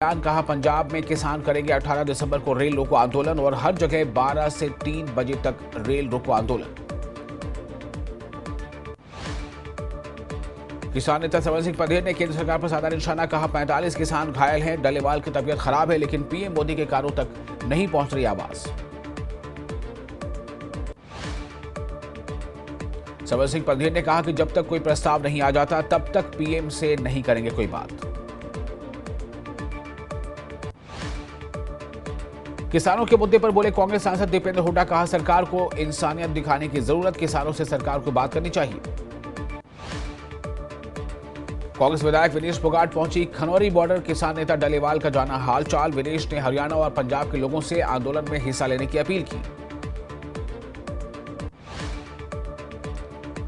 बयान। कहा पंजाब में किसान करेंगे 18 दिसंबर को रेल रोको आंदोलन और हर जगह 12 से 3 बजे तक रेल रोको आंदोलन। किसान नेता समर सिंह पदेर ने केंद्र सरकार पर साधा निशाना। कहा 45 किसान घायल हैं, डल्लेवाल की तबीयत खराब है, लेकिन पीएम मोदी के कानों तक नहीं पहुंच रही आवाज। समर सिंह पदेर ने कहा कि जब तक कोई प्रस्ताव नहीं आ जाता तब तक पीएम से नहीं करेंगे कोई बात। किसानों के मुद्दे पर बोले कांग्रेस सांसद दीपेंद्र हुड्डा। कहा सरकार को इंसानियत दिखाने की जरूरत, किसानों से सरकार को बात करनी चाहिए। कांग्रेस विधायक विनेश फोगाट पहुंची खनौरी बॉर्डर। किसान नेता डल्लेवाल का जाना हालचाल। विनेश ने हरियाणा और पंजाब के लोगों से आंदोलन में हिस्सा लेने की अपील की।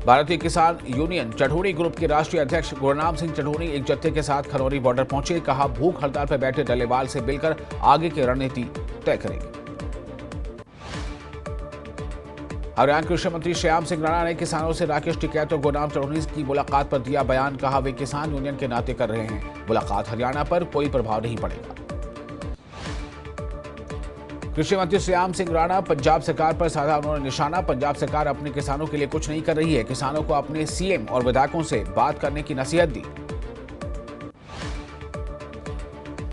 भारतीय किसान यूनियन चढ़ोरी ग्रुप के राष्ट्रीय अध्यक्ष गुरनाम सिंह चढ़ोरी एक जत्थे के साथ खनौरी बॉर्डर पहुंचे। कहा भूख हड़ताल पर बैठे डल्लेवाल से मिलकर आगे की रणनीति तय करेंगे। हरियाणा कृषि मंत्री श्याम सिंह राणा ने किसानों से राकेश टिकैत और गुरनाम चढ़ोरी की मुलाकात पर दिया बयान। कहा वे किसान यूनियन के नाते कर रहे हैं मुलाकात, हरियाणा पर कोई प्रभाव नहीं पड़ेगा। कृषि मंत्री श्याम सिंह राणा पंजाब सरकार पर साधा उन्होंने निशाना। पंजाब सरकार अपने किसानों के लिए कुछ नहीं कर रही है, किसानों को अपने सीएम और विधायकों से बात करने की नसीहत दी।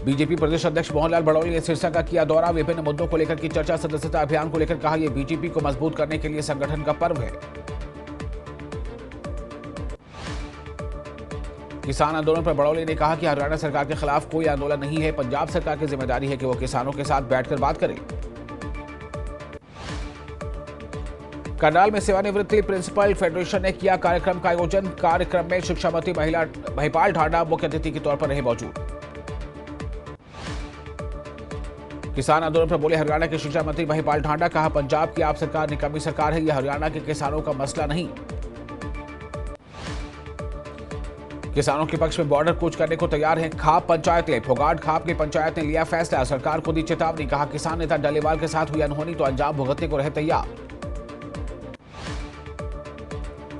बीजेपी प्रदेश अध्यक्ष मोहनलाल बड़ौली ने सिरसा का किया दौरा। विभिन्न मुद्दों को लेकर की चर्चा, सदस्यता अभियान को लेकर कहा यह बीजेपी को मजबूत करने के लिए संगठन का पर्व है। किसान आंदोलन पर बड़ौली ने कहा कि हरियाणा सरकार के खिलाफ कोई आंदोलन नहीं है, पंजाब सरकार की जिम्मेदारी है कि वो किसानों के साथ बैठकर बात करे। करनाल में सेवानिवृत्ति प्रिंसिपल फेडरेशन ने किया कार्यक्रम का आयोजन। कार्यक्रम में शिक्षा मंत्री महिपाल ढांडा मुख्य अतिथि के तौर पर रहे मौजूद। किसान आंदोलन पर बोले हरियाणा के शिक्षा मंत्री महिपाल ढांडा। कहा पंजाब की आप सरकार निकम्मी सरकार है, यह हरियाणा के किसानों का मसला नहीं। किसानों के पक्ष में बॉर्डर कूच करने को तैयार हैं खाप पंचायतें। फोगाट खाप की पंचायत ने लिया फैसला, सरकार को दी चेतावनी। कहा किसान नेता डल्लेवाल के साथ हुई अनहोनी तो अंजाम भुगतने को रहे तैयार।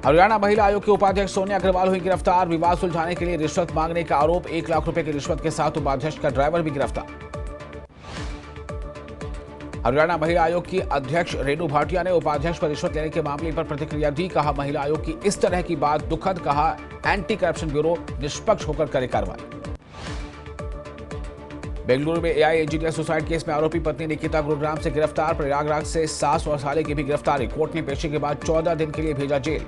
हरियाणा महिला आयोग के उपाध्यक्ष सोनिया अग्रवाल हुई गिरफ्तार। विवाद सुलझाने के लिए रिश्वत मांगने का आरोप, 1 लाख रुपए की रिश्वत के साथ उपाध्यक्ष का ड्राइवर भी गिरफ्तार। हरियाणा महिला आयोग की अध्यक्ष रेणु भाटिया ने उपाध्यक्ष पर रिश्वत लेने के मामले पर प्रतिक्रिया दी। कहा महिला आयोग की इस तरह की बात दुखद। कहा एंटी करप्शन ब्यूरो निष्पक्ष होकर करे कार्रवाई। बेंगलुरु में एआई इंजीनियर सुसाइड केस में आरोपी पत्नी निकिता गुरुग्राम से गिरफ्तार। प्रयागराज से सास और साले की भी गिरफ्तारी। कोर्ट ने पेशी के बाद 14 दिन के लिए भेजा जेल।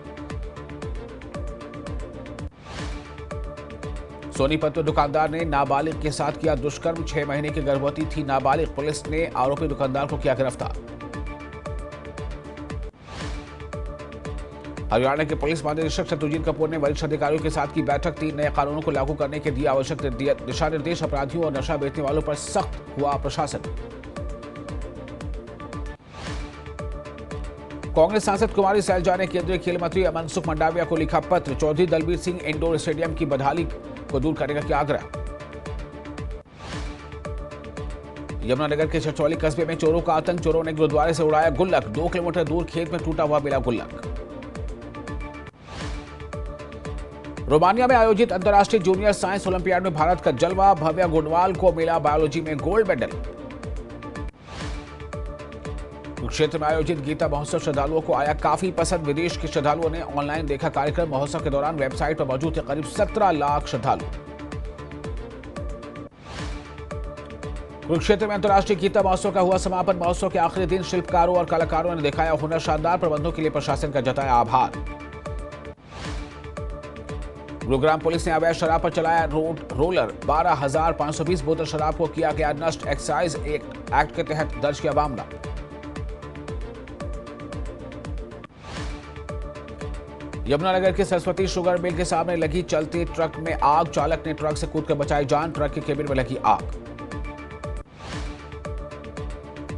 सोनीपत में दुकानदार ने नाबालिग के साथ किया दुष्कर्म। 6 महीने की गर्भवती थी नाबालिग। पुलिस ने आरोपी दुकानदार को किया गिरफ्तार। हरियाणा के पुलिस महानिदेशक शत्रुजीत कपूर ने वरिष्ठ अधिकारियों के साथ की बैठक। 3 नए कानूनों को लागू करने के दिए आवश्यक दिशा निर्देश। अपराधियों और नशा बेचने वालों पर सख्त हुआ प्रशासन। कांग्रेस सांसद कुमारी सैलजा ने केंद्रीय खेल मंत्री मनसुख मंडाविया को लिखा पत्र। चौधरी दलबीर सिंह इंडोर स्टेडियम की बदहाली को दूर करने का किया आग्रह। यमुनानगर के छछौली कस्बे में चोरों का आतंक। चोरों ने गुरुद्वारे से उड़ाया गुल्लक। 2 किलोमीटर दूर खेत में टूटा हुआ मिला गुल्लक। रोमानिया में आयोजित अंतर्राष्ट्रीय जूनियर साइंस ओलंपियाड में भारत का जलवा। भव्या गुणवाल को मिला बायोलॉजी में गोल्ड मेडल। कुरुक्षेत्र में आयोजित गीता महोत्सव श्रद्धालुओं को आया काफी पसंद। विदेश के श्रद्धालुओं ने ऑनलाइन देखा कार्यक्रम। महोत्सव के दौरान वेबसाइट पर मौजूद थे करीब 17 लाख श्रद्धालु। कुरुक्षेत्र में अंतर्राष्ट्रीय गीता महोत्सव का हुआ समापन। महोत्सव के आखिरी दिन शिल्पकारों और कलाकारों ने दिखाया हुनर। शानदार प्रबंधों के लिए प्रशासन का जताया आभार। गुरुग्राम पुलिस ने अवैध शराब पर चलाया रोलर। 12,520 बोतल शराब को किया गया नष्ट। एक्साइज एक्ट के तहत दर्ज किया मामला। यमुनानगर के सरस्वती शुगर मिल के सामने लगी चलते ट्रक में आग। चालक ने ट्रक से कूदकर बचाई जान। ट्रक के केबिन में लगी आग।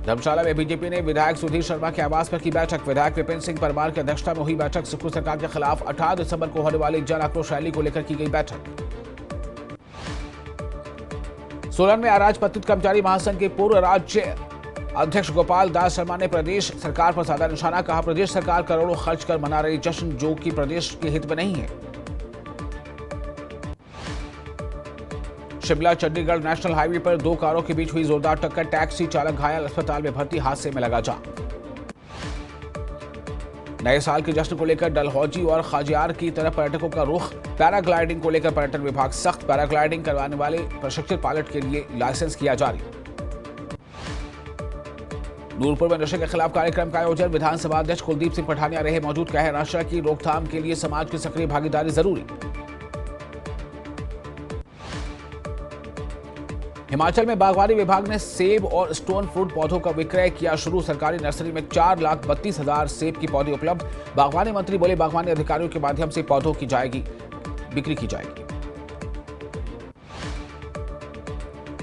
धर्मशाला में बीजेपी ने विधायक सुधीर शर्मा के आवास पर की बैठक। विधायक विपिन सिंह परमार की अध्यक्षता में हुई बैठक। सुखू सरकार के खिलाफ 18 दिसंबर को होने वाली जन आक्रोश रैली को लेकर की गई बैठक। सोलन में अराजपत्रित कर्मचारी महासंघ के पूर्व राज्य अध्यक्ष गोपाल दास शर्मा ने प्रदेश सरकार पर साधा निशाना। कहा प्रदेश सरकार करोड़ों खर्च कर मना रही जश्न जो कि प्रदेश के हित में नहीं है। शिमला चंडीगढ़ नेशनल हाईवे पर दो कारों के बीच हुई जोरदार टक्कर, टैक्सी चालक घायल, अस्पताल में भर्ती, हादसे में लगा जान। नए साल के जश्न को लेकर डलहौजी और खाजियार की तरफ पर्यटकों का रुख, पैराग्लाइडिंग को लेकर पर्यटन विभाग सख्त, पैराग्लाइडिंग करवाने वाले प्रशिक्षित पायलट के लिए लाइसेंस किया जारी। नूरपुर में नशे के खिलाफ कार्यक्रम का आयोजन, विधानसभा अध्यक्ष कुलदीप सिंह पठानिया रहे मौजूद, कहे नशा की रोकथाम के लिए समाज की सक्रिय भागीदारी जरूरी। हिमाचल में बागवानी विभाग ने सेब और स्टोन फ्रूट पौधों का विक्रय किया शुरू, सरकारी नर्सरी में 4,32,000 सेब की पौधे उपलब्ध। बागवानी मंत्री बोले बागवानी अधिकारियों के माध्यम से पौधों की बिक्री की जाएगी।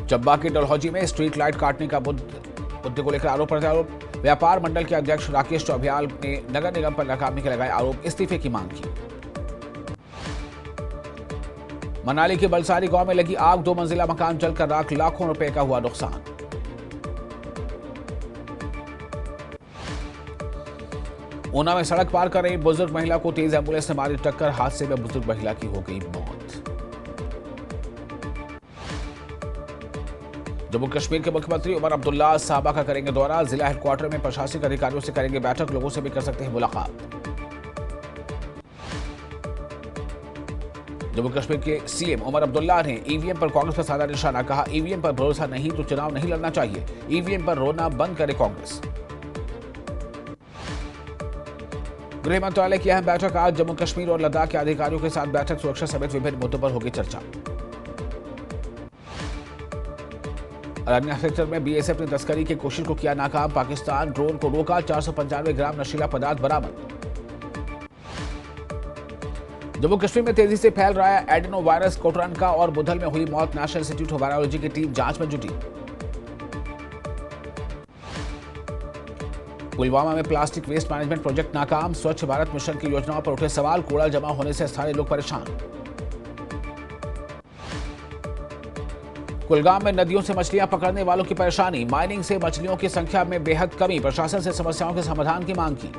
चंबा के डलहौजी में स्ट्रीट लाइट काटने का मुद्दे को लेकर आरोप प्रत्यारोप, व्यापार मंडल के अध्यक्ष राकेश चौबियाल ने नगर निगम पर नाकामी के लगाए आरोप, इस्तीफे की मांग की। मनाली के बलसारी गांव में लगी आग, 2 मंजिला मकान जलकर राख, लाखों रुपए का हुआ नुकसान। ऊना में सड़क पार कर रही बुजुर्ग महिला को तेज एम्बुलेंस ने मारी टक्कर, हादसे में बुजुर्ग महिला की हो गई मौत। जम्मू कश्मीर के मुख्यमंत्री उमर अब्दुल्ला साहबा का करेंगे दौरा, जिला हेडक्वार्टर में प्रशासनिक अधिकारियों से करेंगे बैठक, लोगों से भी कर सकते हैं मुलाकात। जम्मू कश्मीर के सीएम उमर अब्दुल्ला ने ईवीएम पर कांग्रेस पर साधा निशाना, कहा ईवीएम पर भरोसा नहीं तो चुनाव नहीं लड़ना चाहिए, ईवीएम पर रोना बंद करे कांग्रेस। गृह मंत्रालय की अहम बैठक आज, जम्मू कश्मीर और लद्दाख के अधिकारियों के साथ बैठक, सुरक्षा समेत विभिन्न मुद्दों पर होगी चर्चा। अरनिया सेक्टर में बीएसएफ ने तस्करी की कोशिश को किया नाकाम, पाकिस्तान ड्रोन को रोका, 495 ग्राम नशीला पदार्थ बरामद। जम्मू कश्मीर में तेजी से फैल रहा है एडेनो वायरस, कोटरनका और बुधल में हुई मौत, नेशनल इंस्टीट्यूट ऑफ वायरोलॉजी की टीम जांच में जुटी। पुलवामा में प्लास्टिक वेस्ट मैनेजमेंट प्रोजेक्ट नाकाम, स्वच्छ भारत मिशन की योजनाओं पर उठे सवाल, कूड़ा जमा होने से स्थानीय लोग परेशान। कुलगाम में नदियों से मछलियां पकड़ने वालों की परेशानी, माइनिंग से मछलियों की संख्या में बेहद कमी, प्रशासन से समस्याओं के समाधान की मांग की।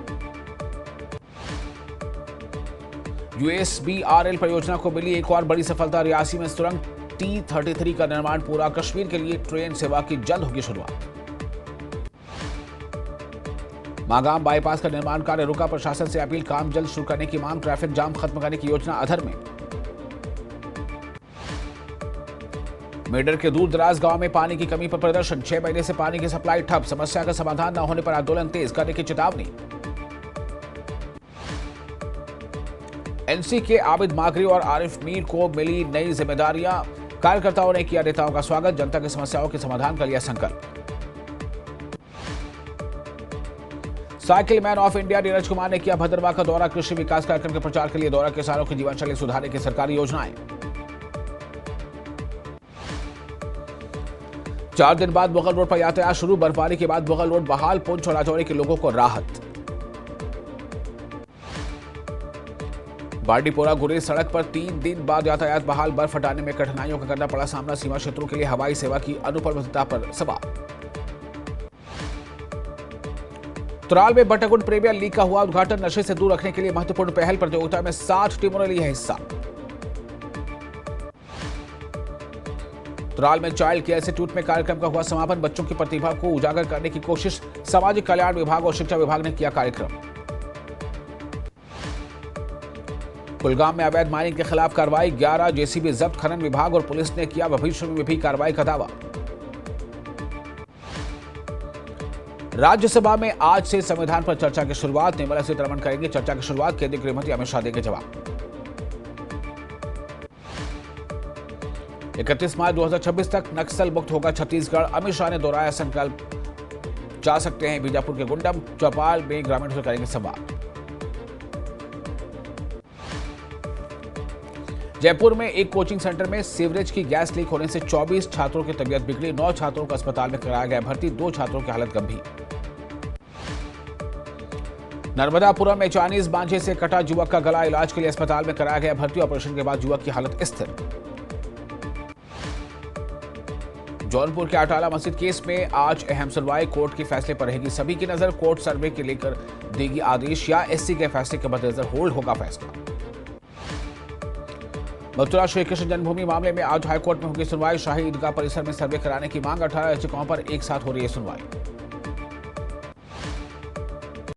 यूएसबीआरएल परियोजना को मिली एक और बड़ी सफलता, रियासी में सुरंग T33 का निर्माण पूरा, कश्मीर के लिए ट्रेन सेवा की जल्द होगी शुरुआत। मागाम बाईपास का निर्माण कार्य रुका, प्रशासन से अपील, काम जल्द शुरू करने की मांग, ट्रैफिक जाम खत्म करने की योजना अधर में। मेडर के दूर दराज गांव में पानी की कमी पर प्रदर्शन, 6 महीने से पानी की सप्लाई ठप, समस्या का समाधान न होने पर आंदोलन तेज करने की चेतावनी। एनसी के आबिद माकरी और आरिफ मीर को मिली नई जिम्मेदारियां, कार्यकर्ताओं ने किया नेताओं का स्वागत, जनता की समस्याओं के समाधान का लिया संकल्प। Cycle man of India Neeraj Kumar ने किया भद्रवाह का दौरा, कृषि विकास कार्यक्रम के प्रचार के लिए दौरा, किसानों की जीवन शैली सुधारने की सरकारी योजनाएं। 4 दिन बाद मुगल रोड पर यातायात शुरू, बर्फबारी के बाद मुगल रोड बहाल, पुंछ और राजौरी के लोगों को राहत। बांडीपोरा गुरेज सड़क पर 3 दिन बाद यातायात बहाल, बर्फ हटाने में कठिनाइयों का करना पड़ा सामना, सीमा क्षेत्रों के लिए हवाई सेवा की अनुपलब्धता पर सवाल। तुराल में बट्टागुंड प्रीमियर लीग का हुआ उद्घाटन, नशे से दूर रखने के लिए महत्वपूर्ण पहल, प्रतियोगिता में 60 टीमों ने लिया हिस्सा। तुराल में चाइल्ड केयर इंस्टीट्यूट में कार्यक्रम का हुआ समापन, बच्चों की प्रतिभा को उजागर करने की कोशिश, सामाजिक कल्याण विभाग और शिक्षा विभाग ने किया कार्यक्रम। कुलगाम में अवैध माइनिंग के खिलाफ कार्रवाई, 11 जेसीबी जब्त, खनन विभाग और पुलिस ने किया भविष्य में भी कार्रवाई का दावा। राज्यसभा में आज से संविधान पर चर्चा की शुरुआत, निर्मला सीतारमण करेंगे चर्चा की शुरुआत, केंद्रीय गृह मंत्री अमित शाह देंगे जवाब। 31 मार्च 2026 तक नक्सल मुक्त होगा छत्तीसगढ़, अमित शाह ने दोहराया संकल्प, जा सकते हैं बीजापुर के गुंडम, चौपाल में ग्रामीणों से करेंगे संवाद। जयपुर में एक कोचिंग सेंटर में सीवरेज की गैस लीक होने से 24 छात्रों की तबीयत बिगड़ी, 9 छात्रों को अस्पताल में कराया गया भर्ती, 2 छात्रों की हालत गंभीर। नर्मदापुरम में चाइनीज बांझे से कटा युवक का गला, इलाज के लिए अस्पताल में कराया गया भर्ती, ऑपरेशन के बाद युवक की हालत स्थिर। जौनपुर के अटाला मस्जिद केस में आज अहम सुनवाई, कोर्ट के फैसले पर रहेगी सभी की नजर, कोर्ट सर्वे के लेकर देगी आदेश या एससी के फैसले के मद्देनजर होल्ड होगा फैसला। मथुरा श्री कृष्ण जन्मभूमि मामले में आज हाईकोर्ट में होगी सुनवाई। शाही ईदगाह परिसर में सर्वे कराने की मांग, 18 याचिकाओं पर एक साथ हो रही है सुनवाई।